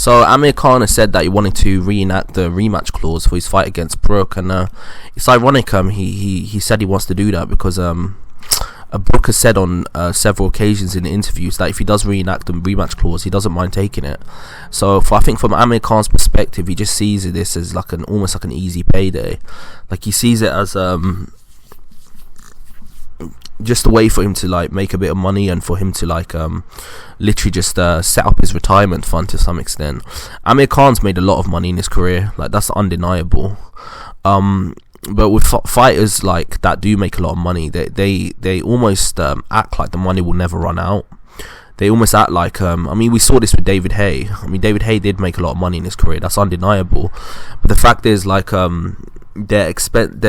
So Amir Khan has said that he wanted to reenact the rematch clause for his fight against Brook, and it's ironic. He said he wants to do that because Brook has said on several occasions in interviews that if he does reenact the rematch clause, he doesn't mind taking it. So I think from Amir Khan's perspective, he just sees this as like almost like an easy payday. Like he sees it as just a way for him to like make a bit of money, and for him to like literally just set up his retirement fund to some extent. Amir Khan's made a lot of money in his career, like that's undeniable. But with fighters like that do make a lot of money, they almost act like the money will never run out. They almost act like we saw this with David Haye. David Haye did make a lot of money in his career, that's undeniable. But the fact is, like, their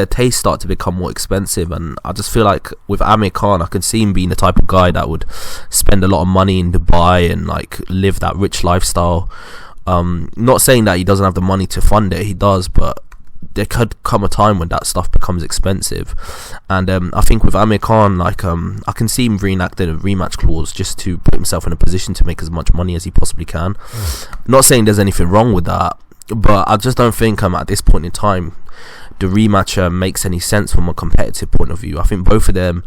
tastes start to become more expensive, and I just feel like with Amir Khan, I can see him being the type of guy that would spend a lot of money in Dubai and like live that rich lifestyle. Not saying that he doesn't have the money to fund it, he does, but there could come a time when that stuff becomes expensive. And I think with Amir Khan, like I can see him reenacting a rematch clause just to put himself in a position to make as much money as he possibly can. Not saying there's anything wrong with that, but I just don't think at this point in time the rematch makes any sense from a competitive point of view. I think both of them,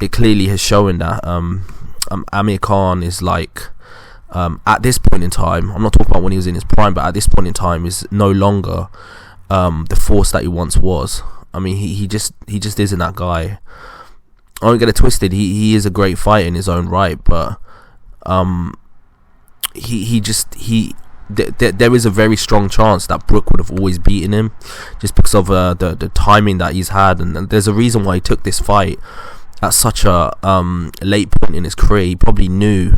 it clearly has shown that Amir Khan is like at this point in time, I'm not talking about when he was in his prime, but at this point in time is no longer the force that he once was. He just isn't that guy. I don't get it twisted, he is a great fighter in his own right, but there is a very strong chance that Brook would have always beaten him, just because of the timing that he's had, and there's a reason why he took this fight at such a late point in his career. He probably knew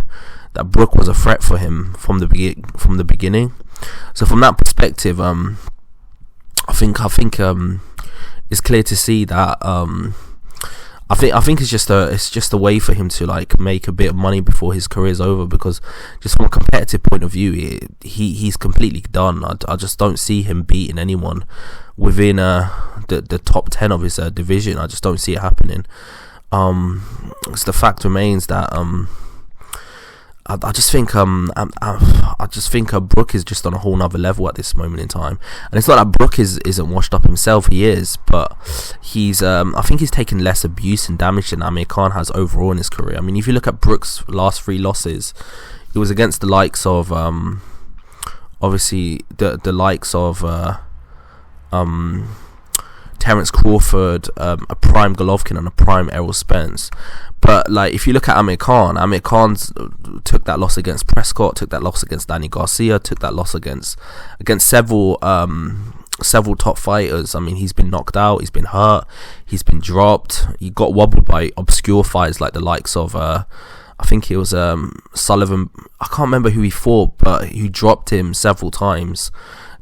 that Brook was a threat for him from the beginning. So from that perspective, I think it's clear to see that I think it's just a way for him to like make a bit of money before his career's over, because just from a competitive point of view, he's completely done. I just don't see him beating anyone within the top 10 of his division. I just don't see it happening. So the fact remains that I just think Brook is just on a whole nother level at this moment in time, and it's not that Brook isn't washed up himself. He is, but he's I think he's taken less abuse and damage than Amir Khan has overall in his career. If you look at Brook's last 3 losses, it was against the likes of obviously the likes of Terence Crawford, a prime Golovkin, and a prime Errol Spence. But like, if you look at Amir Khan took that loss against Prescott, took that loss against Danny Garcia, took that loss against several top fighters. He's been knocked out, he's been hurt, he's been dropped. He got wobbled by obscure fighters like the likes of I think it was Sullivan. I can't remember who he fought, but who dropped him several times.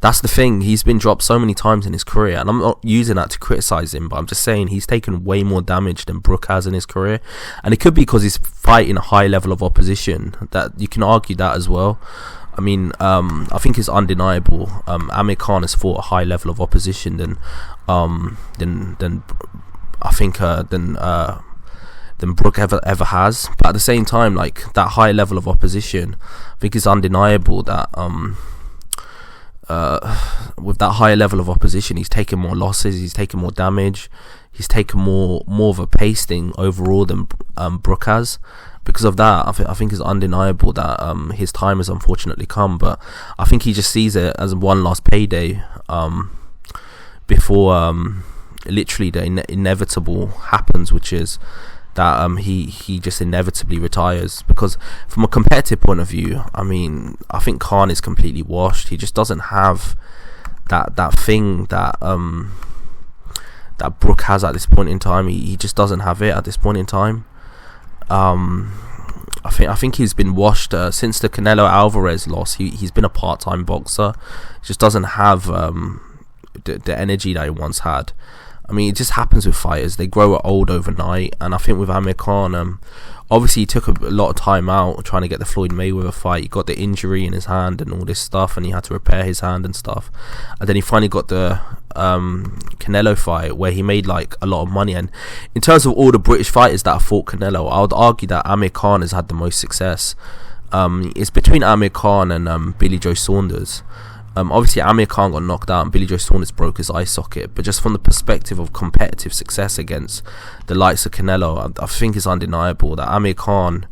That's the thing, he's been dropped so many times in his career, and I'm not using that to criticise him, but I'm just saying he's taken way more damage than Brook has in his career, and it could be because he's fighting a high level of opposition. That you can argue that as well. I think it's undeniable. Amir Khan has fought a high level of opposition than Brook ever has. But at the same time, like, that high level of opposition, I think it's undeniable that with that higher level of opposition, he's taken more losses, he's taken more damage, he's taken more of a pasting overall than Brook has. Because of that, I think it's undeniable that his time has unfortunately come. But I think he just sees it as one last payday before literally the inevitable happens, which is that he just inevitably retires. Because from a competitive point of view, I think Khan is completely washed. He just doesn't have that thing that Brook has at this point in time. He just doesn't have it at this point in time. I think he's been washed since the Canelo Alvarez loss. He's been a part-time boxer. He just doesn't have the energy that he once had. It just happens with fighters. They grow old overnight, and I think with Amir Khan, obviously he took a lot of time out trying to get the Floyd Mayweather fight. He got the injury in his hand and all this stuff, and he had to repair his hand and stuff. And then he finally got the Canelo fight, where he made like a lot of money. And in terms of all the British fighters that have fought Canelo, I would argue that Amir Khan has had the most success. It's between Amir Khan and Billy Joe Saunders. Obviously Amir Khan got knocked out and Billy Joe Saunders broke his eye socket, but just from the perspective of competitive success against the likes of Canelo, I think it's undeniable that Amir Khan,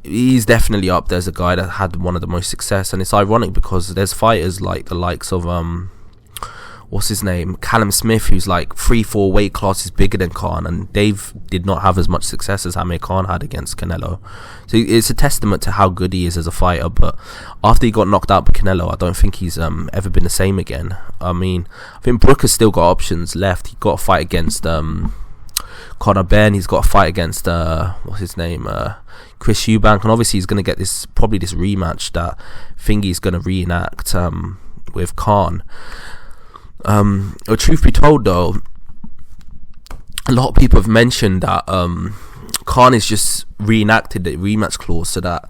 he's definitely up there as a guy that had one of the most success. And it's ironic because there's fighters like the likes of what's his name, Callum Smith, who's like 3-4 weight classes bigger than Khan, and Dave did not have as much success as Amir Khan had against Canelo. So it's a testament to how good he is as a fighter. But after he got knocked out by Canelo, I don't think he's ever been the same again. I mean, I think Brook has still got options left. He got a fight against Conor Benn. He's got a fight against what's his name, Chris Eubank, and obviously he's going to get this rematch that Thingy's going to reenact with Khan. Truth be told though, a lot of people have mentioned that Khan has just reenacted the rematch clause so that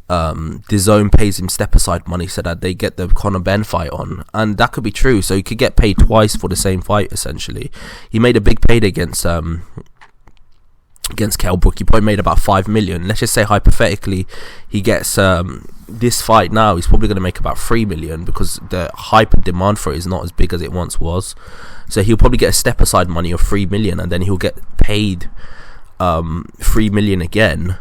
DAZN pays him step aside money so that they get the Conor Benn fight on, and that could be true. So he could get paid twice for the same fight. Essentially, he made a big payday against KELL BROOK. He probably made about 5 million. Let's just say hypothetically he gets this fight now, he's probably going to make about 3 million because the hype and demand for it is not as big as it once was. So he'll probably get a step aside money of 3 million, and then he'll get paid 3 million again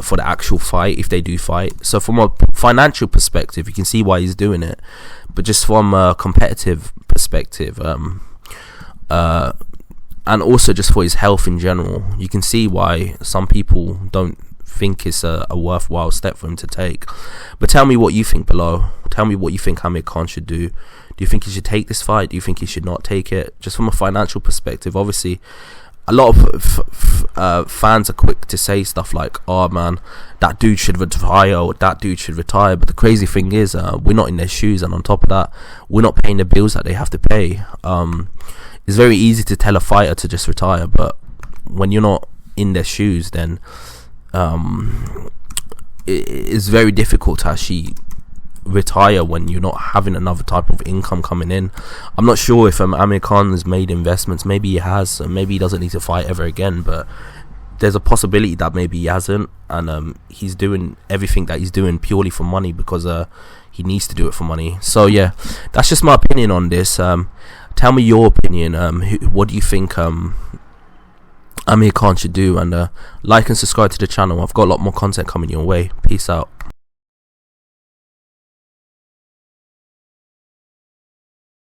for the actual fight if they do fight. So from a financial perspective, you can see why he's doing it, but just from a competitive perspective, and also just for his health in general, you can see why some people don't think it's a worthwhile step for him to take. But tell me what you think below. Tell me what you think Amir Khan should do. Do you think he should take this fight? Do you think he should not take it? Just from a financial perspective, obviously a lot of fans are quick to say stuff like, oh man, that dude should retire, or that dude should retire. But the crazy thing is, we're not in their shoes, and on top of that, we're not paying the bills that they have to pay. It's very easy to tell a fighter to just retire, but when you're not in their shoes, then it's very difficult to actually retire when you're not having another type of income coming in. I'm not sure if Amir Khan has made investments. Maybe he has, and maybe he doesn't need to fight ever again, but there's a possibility that maybe he hasn't, and he's doing everything that he's doing purely for money because he needs to do it for money. So yeah, that's just my opinion on this. Tell me your opinion. What do you think Amir Khan should do? And like and subscribe to the channel. I've got a lot more content coming your way. Peace out.